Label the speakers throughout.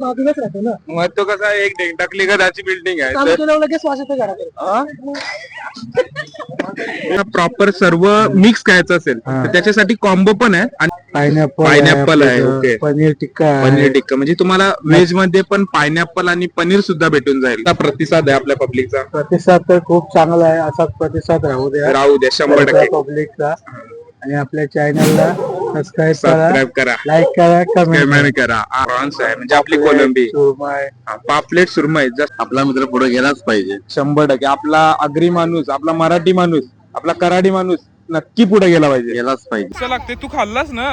Speaker 1: बाजूलाच राहतो ना.
Speaker 2: मग तो कसा एक टाकली का त्याची बिल्डिंग आहे
Speaker 1: काम
Speaker 2: तर
Speaker 1: केल्यावर लगेच वास येतो घराकडे.
Speaker 2: प्रॉपर सर्व मिक्स खायचं असेल तर त्याच्यासाठी कॉम्बो पण आहे आणि
Speaker 1: पायनॅपल
Speaker 2: आहे. ओके,
Speaker 1: पनीर टिक्का
Speaker 2: पनीर टिक्का म्हणजे तुम्हाला व्हेज मध्ये पण पायनॅपल आणि पनीर सुद्धा भेटून जाईल. हा प्रतिसाद आहे आपल्या पब्लिकचा.
Speaker 1: प्रतिसाद तर खूप चांगला आहे. असाच प्रतिसाद राहू द्या
Speaker 2: 100%
Speaker 1: पब्लिकचा. आणि आपल्या चॅनलला
Speaker 2: सबस्क्राईब करा,
Speaker 1: लाईक करा,
Speaker 2: कमेंट करा. प्रॉन्स आहे म्हणजे आपली कोलंबी, पापलेट सुरमई.
Speaker 3: आपला मित्र पुढे गेलाच पाहिजे
Speaker 2: 100%. आपला आगरी माणूस, आपला मराठी माणूस, आपला कराडी माणूस नक्की पुढे गेला पाहिजे.
Speaker 4: कसं लागते तू खाल्लास ना,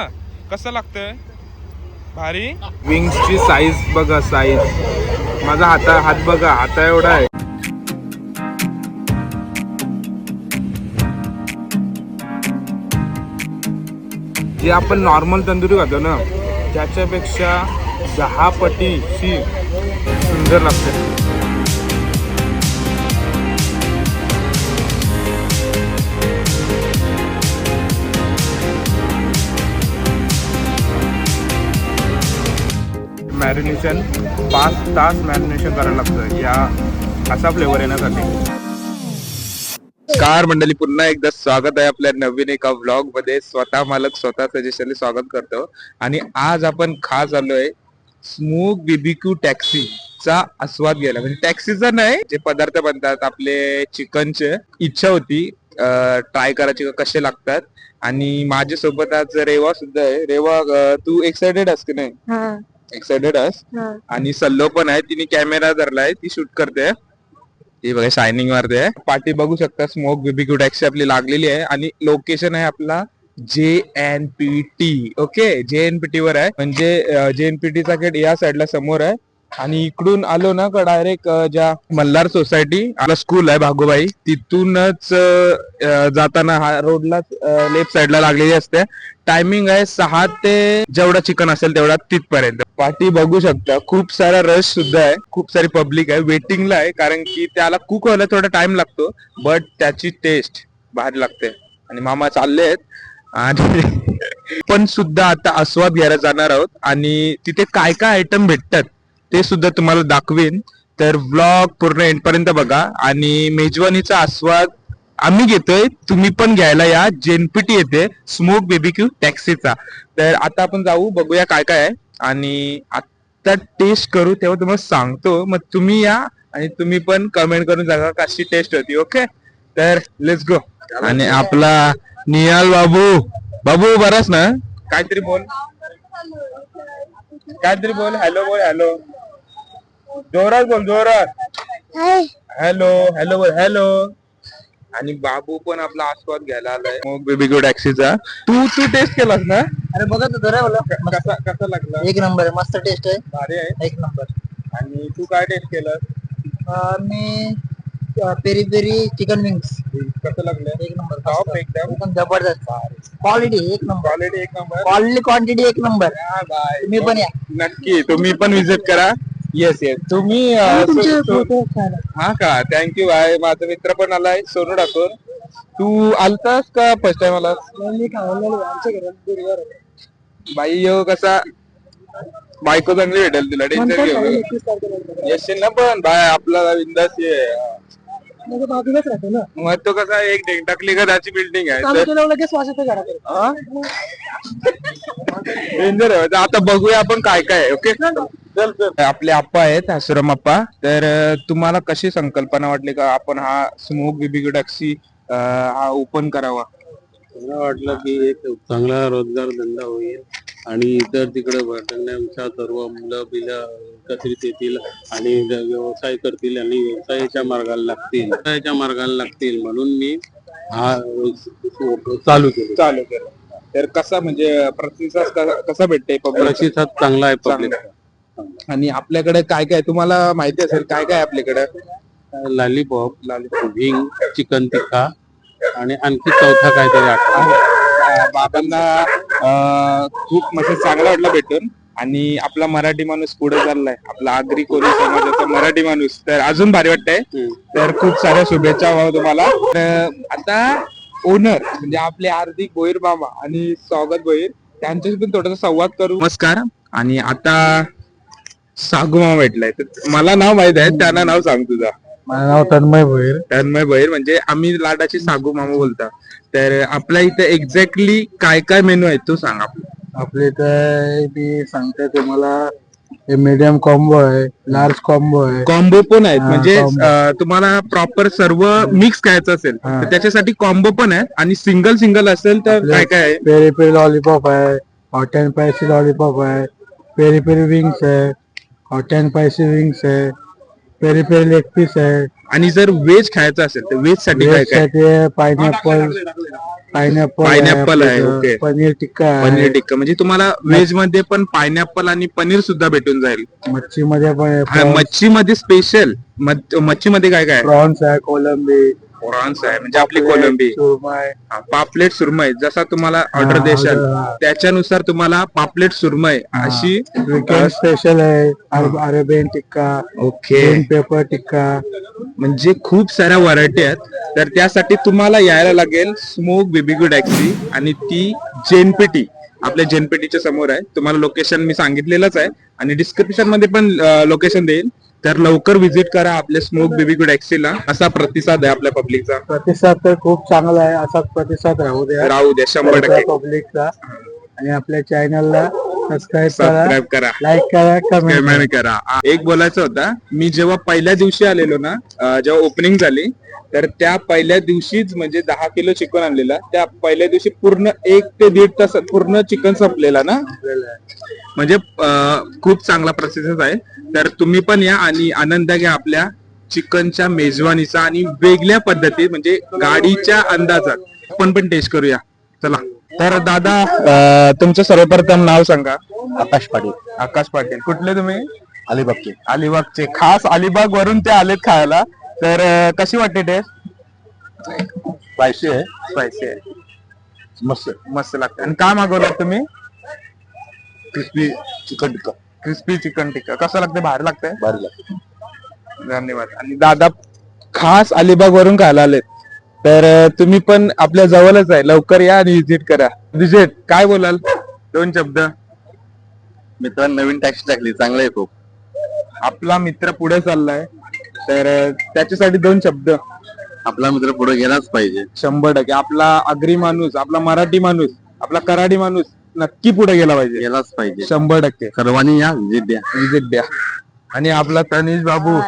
Speaker 4: कसं लागतंय भारी. विंग्सची साईज बघा, साईज माझा हात बघा, हाता एवढा आहे. जे आपण नॉर्मल तंदुरी खातो ना त्याच्यापेक्षा 10 पटीची सुंदर लागते. मॅरिनेशन 5 तास मॅरिनेशन करायला लागतं या असा फ्लेवर येण्यासाठी.
Speaker 2: कार मंडळी, पुन्हा एकदा स्वागत आहे आपल्या नवीन एका व्लॉग मध्ये. स्वतः मालक स्वतः सजेशनली स्वागत करतो. आणि आज आपण खास आलोय स्मोक बीबीक्यू टॅक्सीचा आस्वाद घ्यायला. म्हणजे टॅक्सीचा नाही, जे पदार्थ बनतात आपले चिकनचे. इच्छा होती ट्राय करायची कसे लागतात. आणि माझ्यासोबत आज रेवा सुद्धा आहे. रेवा, तू एक्सायटेड आहेस की नाही? एक्सायटेड आहेस? आणि सल्लो पण आहे, तिने कॅमेरा धरलाय, ती शूट करते. ही बघा शायनिंग मारते. पार्टी बघू शकता, स्मोक बीबीक्यू टॅक्सी आपली लागलेली आहे. आणि लोकेशन आहे आपला JNPT. ओके, JNPT वर आहे. म्हणजे JNPT चा गेट या साईडला समोर आहे. आणि इकडून आलो ना का डायरेक्ट ज्या मल्हार सोसायटी आपला स्कूल आहे भागोबाई, तिथूनच जाताना हा रोडला लेफ्ट साईडला लागलेली असते. टायमिंग आहे 6 ते जेवढा चिकन असेल तेवढा तिथपर्यंत. पार्टी बघू शकता, खूप सारा रश सुद्धा आहे, खूप सारी पब्लिक आहे, वेटिंगला आहे. कारण की त्याला कुक व्हायला थोडा टाइम लागतो, बट त्याची टेस्ट भारी लागते. आणि मामा चालले आहेत आणि पण सुद्धा आता आस्वाद घ्यायला जाणार आहोत. आणि तिथे काय काय आयटम भेटतात ते सुद्धा तुम्हाला दाखवेन. तर व्लॉग पूर्ण एंड पर्यंत बघा. आणि मेजवानीचा आस्वाद आम्ही घेतोय, तुम्ही पण घ्यायला या. JNPT येते स्मोक बीबीक्यू टॅक्सीचा. तर आता आपण जाऊ, बघूया काय काय आहे. आणि आता टेस्ट करू तेव्हा तुम्हाला सांगतो. मग तुम्ही या आणि तुम्ही पण कमेंट करून सांगा कशी टेस्ट होती. ओके, तर लेट्स गो. आणि आपला निहाल बाबू बराच ना, काहीतरी बोल, काहीतरी बोल. हॅलो बोल, हॅलो जोरात बोल, जोरात. हॅलो हॅलो बोल, हॅलो. आणि बाबू पण आपला आस्वाद घ्यायला आलाय स्मोक बीबीक्यू टॅक्सीचा. तू टेस्ट केलास ना?
Speaker 1: अरे बघा तर जरा मला
Speaker 2: कसा लागला?
Speaker 1: एक नंबर आहे, मस्त टेस्ट आहे,
Speaker 2: भारी आहे,
Speaker 1: एक नंबर.
Speaker 2: आणि तू काय टेस्ट केलं?
Speaker 1: मी पेरी पेरी चिकन विंग्स.
Speaker 2: कसं लागलं?
Speaker 1: एक नंबर,
Speaker 2: टॉप एकदम
Speaker 1: जबरदस्त. क्वालिटी एक नंबर,
Speaker 2: क्वालिटी एक नंबर,
Speaker 1: क्वांटिटी एक नंबर. तुम्ही पण या,
Speaker 2: नक्की तुम्ही पण विजिट करा. येस येस, तुम्ही हा का, थँक्यू बाय. माझा मित्र पण आलाय सोनू ठाकूर. तू आलतास का फर्स्ट टाइम आलास?
Speaker 1: आमच्या घरात
Speaker 2: बाई यो कसा बायको चांगली भेटेल तुला, टेन्शन घेऊ. येशील ना पण बाय, आपला बिंदास ये.
Speaker 1: बाजूलाच राहतो ना.
Speaker 2: मग तो कसा एक टाकली का त्याची बिल्डिंग आहे.
Speaker 1: काम केल्यावर लगेच वास येतो घराकडे.
Speaker 2: डेंजर आहे. आता बघूया आपण काय काय आहे. ओके, चल चल. आपले आप्पा आहेत, आश्रम आप्पा. तर तुम्हाला कशी संकल्पना वाटली का आपण हा स्मोक बीबीक्यू टॅक्सी हा ओपन करावा?
Speaker 3: मला वाटलं की एक चांगला रोजगार धंदा होईल आणि इतर तिकडे भटकण्याच्या सर्व मुलं बिलं एकत्रित येतील आणि व्यवसाय करतील आणि व्यवसायाच्या मार्गाला लागतील म्हणून मी हा चालू केलं.
Speaker 2: तर कसा म्हणजे प्रतिसाद कसा भेटते?
Speaker 3: प्रतिसाद चांगला आहे पब्लिक.
Speaker 2: आणि आपल्याकडे काय काय तुम्हाला माहिती असेल, काय काय आपल्याकडे?
Speaker 3: लॉलीपॉप, व्हिंग, चिकन टिक्का आणि आणखी चौथा काहीतरी आठवण.
Speaker 2: बाबांना खूप म्हणजे चांगला वाटलं भेटून. आणि आपला मराठी माणूस पुढे चाललाय, आपला आगरी कोळी समाजाचा मराठी माणूस, तर अजून भारी वाटतंय. तर खूप साऱ्या शुभेच्छा तुम्हाला. तर आता ओनर म्हणजे आपले हार्दिक भोईर मामा आणि स्वागत भोईर, त्यांच्याशी पण थोडासा संवाद करू. नमस्कार. आणि आता सागू मामा भेटलाय. तर मला नाव माहित आहे, त्यांना नाव सांग तुझा.
Speaker 3: माझं नाव तन्मय भोईर.
Speaker 2: तन्मय भैर, म्हणजे आम्ही लाडाची सागू मामा बोलता. तर आपल्या इथे एक्झॅक्टली काय काय मेनू आहेत तू सांग आपलं.
Speaker 3: आपले तर मी सांगते तुम्हाला, मीडियम कॉम्बो आहे, लार्ज कॉम्बो आहे.
Speaker 2: कॉम्बो पण आहेत,
Speaker 3: हा,
Speaker 2: म्हणजे
Speaker 3: combo.
Speaker 2: तुम्हाला प्रॉपर सर्व मिक्स खायचं असेल
Speaker 3: हा.
Speaker 2: तर त्याच्यासाठी कॉम्बो पण आहे, आणि सिंगल सिंगल असेल तर काय काय आहे.
Speaker 3: पेरी पेरी लॉलीपॉप आहे, हॉट अँड स्पायसी लॉलीपॉप आहे, पेरी पेरी विंग्स आहे, हॉट अँड स्पायसी विंग्स आहे, पेरी पेरी लेग पीस आहे.
Speaker 2: आणि जर व्हेज खायचं असेल तर व्हेज साठी काय काय.
Speaker 3: पायनॅपल
Speaker 2: Pineapple आहे, okay.
Speaker 3: पनीर टिक्का आहे,
Speaker 2: पनीर टिक्का, म्हणजे तुम्हाला व्हेज मध्ये पण पायनॅपल आणि पनीर सुद्धा भेटून जाईल.
Speaker 3: मच्छी मध्ये पण
Speaker 2: मच्छी मध्ये स्पेशल, मच्छी मध्ये काय काय.
Speaker 3: प्रॉन्स आहे, कोलंबी,
Speaker 2: प्रॉन्स आहे, म्हणजे आपली कोलंबी,
Speaker 3: सुरमई,
Speaker 2: पापलेट सुरमई. जसा तुम्हाला ऑर्डर देशाल त्याच्यानुसार तुम्हाला पापलेट सुरमई अशी.
Speaker 3: चिकन स्पेशल आहे, अरेबियन टिक्का,
Speaker 2: ओके,
Speaker 3: ग्रीन पेपर टिक्का.
Speaker 2: म्हणजे खूप साऱ्या व्हरायटी आहेत. तर त्यासाठी तुम्हाला यायला लागेल स्मोक बीबीक्यू टॅक्सी, आणि ती जेनपीटी आपल्या जेनपीटीच्या समोर आहे. तुम्हाला लोकेशन मी सांगितलेलंच आहे, आणि डिस्क्रिप्शन मध्ये पण लोकेशन देईल. तर लवकर व्हिजिट करा आपल्या स्मोक बीबीक्यू टॅक्सीला. असा प्रतिसाद आहे आपल्या पब्लिकचा.
Speaker 3: प्रतिसाद तर खूप चांगला आहे, असाच प्रतिसाद राहू द्या
Speaker 2: 100%
Speaker 3: पब्लिकचा. आणि आपल्या चॅनलला सबस्क्राईब करा,
Speaker 2: करा,
Speaker 3: लाईक करा, कमेंट
Speaker 2: कमेंट करा. एक बोलायचं होतं, मी जेव्हा पहिल्या दिवशी आलेलो ना, जेव्हा ओपनिंग झाली, तर त्या पहिल्या दिवशीच म्हणजे 10 किलो चिकन आणलेला. त्या पहिल्या दिवशी पूर्ण 1 ते 1.5 तासात पूर्ण चिकन संपलेला ना. म्हणजे खूप चांगला प्रतिसाद आहे. तर तुम्ही पण या आणि आनंद घ्या आपल्या चिकनच्या मेजवानीचा, आणि वेगळ्या पद्धतीत म्हणजे गाडीच्या अंदाजात आपण पण टेस्ट करूया. चला. तर दादा, तुमचं सर्वप्रथम नाव सांगा.
Speaker 3: आकाश पाटील,
Speaker 2: आकाश पाटील. कुठले तुम्ही.
Speaker 3: अलिबागचे.
Speaker 2: अलिबागचे. खास अलिबाग वरून ते आलेत खायला. तर कशी वाटते टेस्ट.
Speaker 3: स्पायसी आहे,
Speaker 2: स्पायसी आहे,
Speaker 3: मस्त
Speaker 2: मस्त लागते. आणि काय मागवलं तुम्ही.
Speaker 3: क्रिस्पी चिकन टिक्का,
Speaker 2: क्रिस्पी चिकन टिक्का. कसं लागते. भारी लागतंय.
Speaker 3: भारी लागते.
Speaker 2: धन्यवाद. आणि दादा खास अलिबाग वरून खायला आलेत. तर तुम्ही पण आपल्या जवळच आहे, लवकर या आणि व्हिजिट करा. व्हिजिट काय बोलाल 2 शब्द.
Speaker 3: मित्रांनो, नवीन टॅक्सी टाकली, चांगलं आहे खूप.
Speaker 2: आपला मित्र पुढे चाललाय, तर त्याच्यासाठी 2 शब्द.
Speaker 3: आपला मित्र पुढे गेलाच पाहिजे.
Speaker 2: 100%. आपला आगरी माणूस, आपला मराठी माणूस, आपला कराडी माणूस नक्की पुढे गेला पाहिजे.
Speaker 3: गेलाच पाहिजे.
Speaker 2: 100%.
Speaker 3: सर्वांनी या, व्हिजिट द्या.
Speaker 2: विजिट द्या. आणि आपला तनिष बाबू,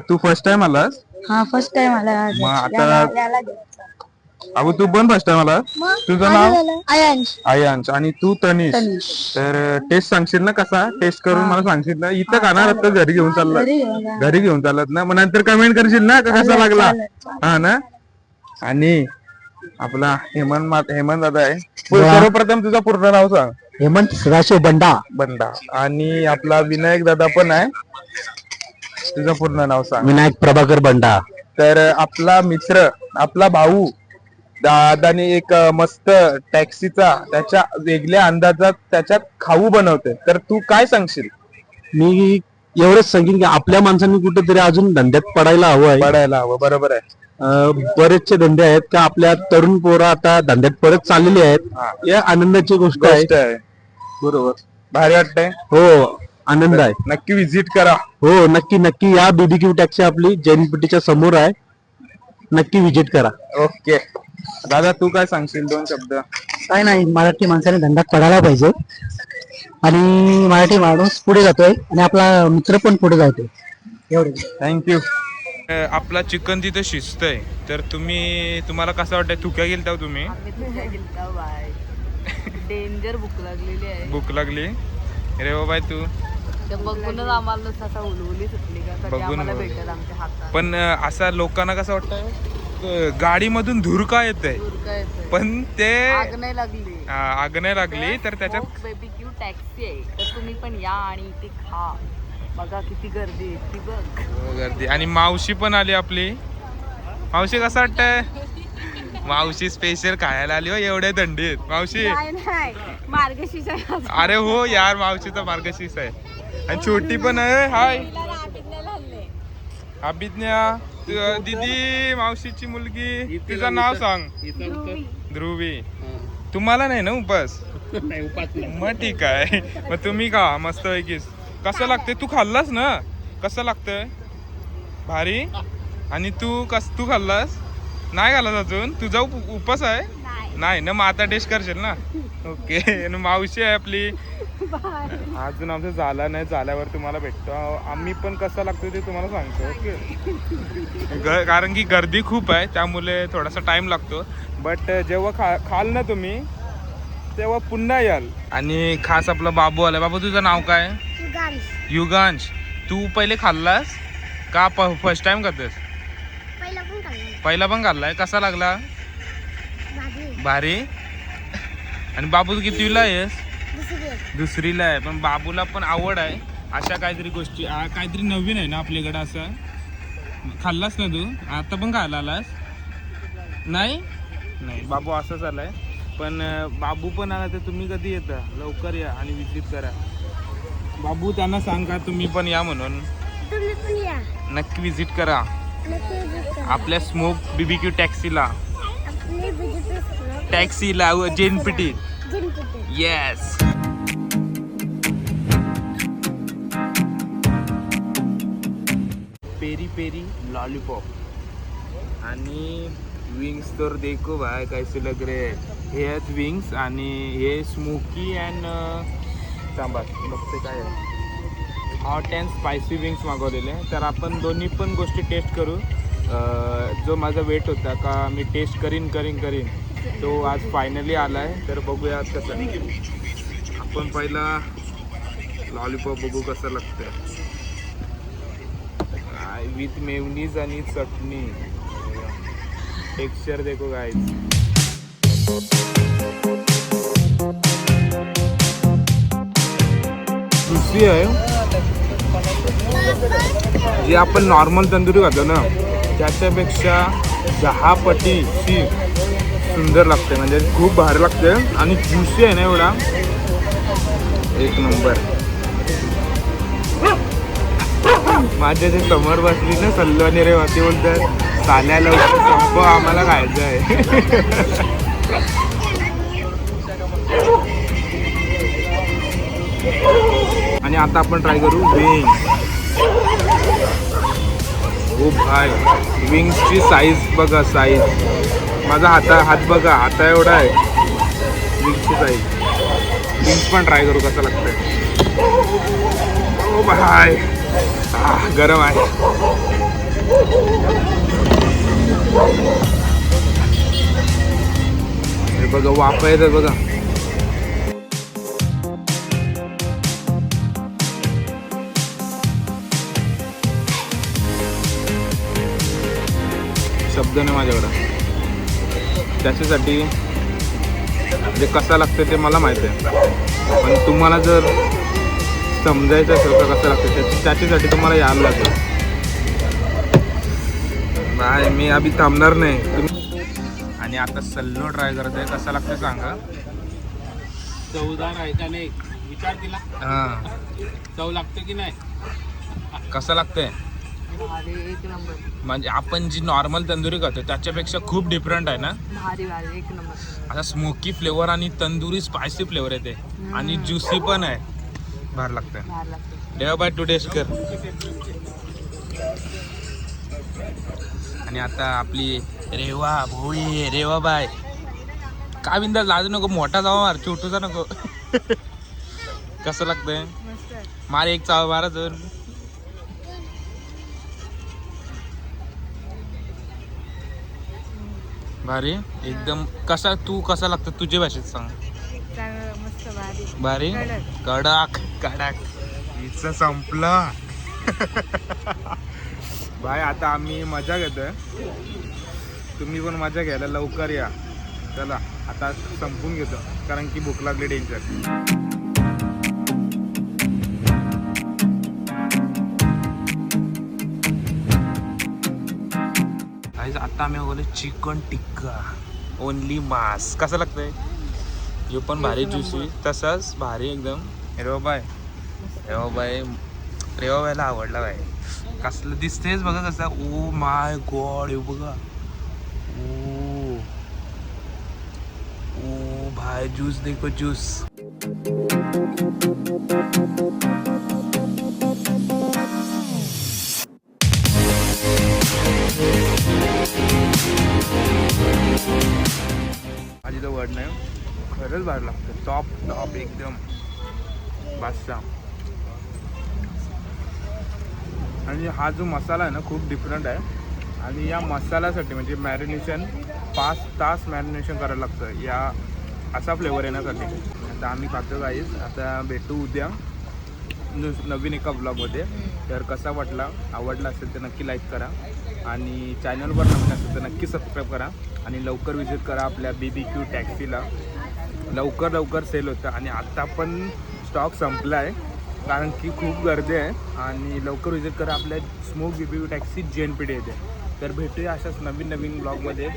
Speaker 2: तू फर्स्ट टाइम आलास.
Speaker 1: हा, फर्स्ट टाइम आला.
Speaker 2: मग आता बाबू तू पण फर्स्ट टाइम आला. तुझं नाव
Speaker 1: आयांश.
Speaker 2: आयांश, आणि तू तनिष. तर टेस्ट सांगशील ना, कसा टेस्ट करून मला सांगशील ना. इथं खाणार तर घरी घेऊन चालला, घरी घेऊन चालत ना. मग नंतर कमेंट करशील ना कसा लागला. हा ना. आणि आपला हेमंत दादा आहे. सर्वप्रथम तुझं पूर्ण नाव सांग.
Speaker 3: हेमंत सदाशिव बंडा.
Speaker 2: बंडा. आणि आपला विनायक दादा पण आहे. तुझं पूर्ण नाव सांग.
Speaker 3: विनायक प्रभाकर बंडा.
Speaker 2: तर आपला मित्र, आपला भाऊ दादाने एक मस्त टॅक्सीचा त्याच्या वेगळ्या अंदाजात त्याच्यात खाऊ बनवते. तर तू काय सांगशील.
Speaker 3: मी एवढंच सांगेन की आपल्या माणसांनी कुठेतरी अजून धंद्यात पडायला हवं आहे.
Speaker 2: पडायला हवं. बरोबर आहे.
Speaker 3: बरेचसे धंदे आहेत का आपल्या तरुण पोरं आता धंद्यात परत चाललेले आहेत. या आनंदाची गोष्ट आहे.
Speaker 2: बरोबर. भारी वाटतंय.
Speaker 3: हो, आनंद आहे.
Speaker 2: नक्की व्हिजिट करा.
Speaker 3: हो, नक्की नक्की या. बीबीक्यू टॅक्सी आपली जैनपट्टीच्या समोर आहे, नक्की व्हिजिट करा.
Speaker 2: ओके. दादा तू काय सांगशील 2 शब्द.
Speaker 1: काय नाही, मराठी माणसाने धंद्यात पडायला पाहिजे, आणि मराठी माणूस पुढे जातोय आणि आपला मित्र पण पुढे जातोय. एवढे.
Speaker 2: थँक्यू.
Speaker 4: आपला चिकन तिथं शिजतंय. तर तुम्हाला कसं वाटतंय. थुक्या गेलता तुम्ही.
Speaker 5: डेंजर भूक लागलेली आहे.
Speaker 4: भूक लागली रे बाबा. तू
Speaker 5: ते बघूनच आम्हाला असा उलवली सुटली का कधी
Speaker 2: बघून
Speaker 5: आम्हाला
Speaker 2: उलवली.
Speaker 5: भेटेल आमच्या हातात.
Speaker 4: पण असा लोकांना कसं वाटतंय गाडीमधून धूर का येतंय.
Speaker 5: दूर काय येतंय.
Speaker 4: पण ते
Speaker 5: आग नाही लागली.
Speaker 4: आग नाही लागली. तर त्याच्यात
Speaker 5: बेबीक्यू टॅक्सी आहे, तर तुम्ही पण या आणि इथे खा. बघा किती गर्दी आहे ती बघ.
Speaker 4: गर्दी. आणि मावशी पण आली आपली. मावशी कसं वाटतंय. मावशी स्पेशल खायला आली हो. एवढे थंडीत मावशी.
Speaker 5: मार्गशीर्ष.
Speaker 4: अरे हो यार, मावशीचा मार्गशीर्ष आहे. आणि छोटी पण आहे. हाय अभिज्ञा. दीदी मावशीची मुलगी. तिचं नाव सांग. ध्रुवी. तुम्हाला नाही ना उपास. मग ठीक आहे. मग तुम्ही खा मस्त पैकी. कसं लागते? तू खाल्लास ना? कसं लागतंय? भारी. आणि तू खाल्लास? नाही खाल्लास अजून? तुझा उपास आहे? नाही ना, मग आता टेस्ट करशील ना? ओके. आणि मावशी आहे आपली. अजून आमचं झाला नाही, झाल्यावर तुम्हाला भेटतो. आम्ही पण कसं लागतो ते तुम्हाला सांगतो. ओके. कारण की गर्दी खूप आहे, त्यामुळे थोडासा टाइम लागतो. बट जेव्हा खाल ना तुम्ही तेव्हा पुन्हा याल. आणि खास आपला बाबू आला. बाबू तुझं नाव काय? युगांश. तू पहिले खाल्लास का फर्स्ट टाइम करतेस? पहिला पण खाल्लाय. कसा लागला? भारी. आणि बाबू कितवीला आहेस? दुसरीला आहे. पण बाबूला पण आवड आहे अशा काहीतरी गोष्टी. काहीतरी नवीन आहे ना आपल्याकडे. असं खाल्लास ना तू? आता पण खायला आलास? नाही नाही, बाबू असंच आलाय. पण बाबू पण आला तर तुम्ही कधी येता? लवकर या आणि विजिट करा. बाबू त्यांना सांग का तुम्ही पण या म्हणून. नक्की विजिट करा आपल्या स्मोक BBQ टॅक्सीला. JNPT. Yes. Peri peri lollipop आणि विंग्स तर देखो भाई कैसे लग रहे. हे आहेत विंग्स आणि हे स्मोकी अँड सांबार बघते काय आहे. हॉट अँड स्पायसी विंग्स मागवलेले. तर आपण दोन्ही पण गोष्टी टेस्ट करू. जो माझा वेट होता का मी टेस्ट करीन तो आज फायनली आला आहे. तर बघूया कसं. आपण पहिला लॉलीपॉप बघू कसं लागतं. विथ मेवनीज आणि चटणी. टेक्स्चर देखो गाइस. दुसरी आहे जी आपण नॉर्मल तंदुरी खातो ना त्याच्यापेक्षा 10 पटीची सुंदर लागते. म्हणजे खूप भारी लागते आणि ज्युसी आहे ना एवढा एक नंबर. माझ्या जे समोर बसली ना सल्लो आणि रे वाटी बोलतात साल्या लवकर संप आम्हाला खायचं आहे. आणि आता आपण ट्राय करू विंग. ओ भाई, विंग्सची साईज बघा. साईज माझा हात बघा, हाता एवढा आहे विंग्सची साईज. विंग्स पण ट्राय करू कसं लागतंय. ओ भाई गरम आहे. हे बघा वाफ येतात बघा. शब्द नाही माझ्याकडं त्याच्यासाठी. जे कसं लागतं ते मला माहिती आहे. पण तुम्हाला जर समजायचं असेल का कसं लागतं त्याच्यासाठी तुम्हाला यायला लागेल. नाही मी अभि थांबणार नाही. आणि आता सल्लो ट्राय करत आहे. कसा लागतं सांगा.
Speaker 3: चवदार आहे का नाही विचार केला.
Speaker 4: हां
Speaker 3: चव लागते की नाही.
Speaker 4: कसं लागतंय
Speaker 5: भारी एक नंबर.
Speaker 4: म्हणजे आपण जी नॉर्मल तंदुरी खातो त्याच्यापेक्षा खूप डिफरंट आहे ना.
Speaker 5: भारी भारी एक नंबर.
Speaker 4: आता स्मोकी फ्लेवर आणि तंदुरी स्पायसी फ्लेवर येते आणि ज्युसी पण आहे. भार लागतंय.
Speaker 5: भारी लागते.
Speaker 4: देवा बाय टू टेस्ट कर. आणि आता आपली रेवा भोळी रेवा बाय का बिंदा लाजू नको. मोठा जावा मार छोटूचा नको. कसं लागतंय
Speaker 5: मस्त.
Speaker 4: मार एक चाव मारा दोन. भारी एकदम. कसा तू कसा लागतं तुझ्या भाषेत सांग.
Speaker 5: चांगलं मस्त भारी.
Speaker 4: भारी कडक कडक. हिचं संपलं. भाई आता आम्ही मजा घेतोय. तुम्ही पण मजा घ्यायला लवकर या. चला आता संपून घेतो कारण की भूक लागली डेंजर. आता आम्ही बोलले चिकन टिक्का ओनली मास. कसं लागतंय. हे पण भारी ज्युसी तसाच भारी एकदम. रेवा बायला आवडला बाय. कसलं दिसतेच बघा कसं. ओ माय गॉड हे बघा. ओ भाई ज्यूस देखो ज्यूस. खरंच भारी लागतं. टॉप एकदम बादशाह. आणि हा जो मसाला आहे ना खूप डिफरंट आहे. आणि या मसाल्यासाठी म्हणजे मॅरिनेशन 5 तास मॅरिनेशन करायला लागतं या असा फ्लेवर येण्यासाठी. आता आम्ही खातो गाईस. आता भेटू उद्या नवीन एका ब्लॉगमध्ये. तर कसा वाटला, आवडला असेल तर नक्की लाईक करा आणि चॅनलवर नवीन असेल तर नक्की सबस्क्राईब करा आणि लवकर विजिट करा आपल्या BBQ टॅक्सीला. लवकर सेल होतं आणि आत्ता पण स्टॉक संपला आहे कारण की खूप गर्दी आहे. आणि लवकर विजिट करा आपल्या स्मोक BBQ टॅक्सी JNPT येते. तर भेटूया अशाच नवीन ब्लॉगमध्ये.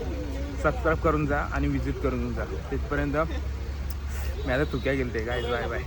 Speaker 4: सबस्क्राईब करून जा आणि विजिट करून जा. तिथपर्यंत मी आता तुक्या गेलते. Guys bye bye.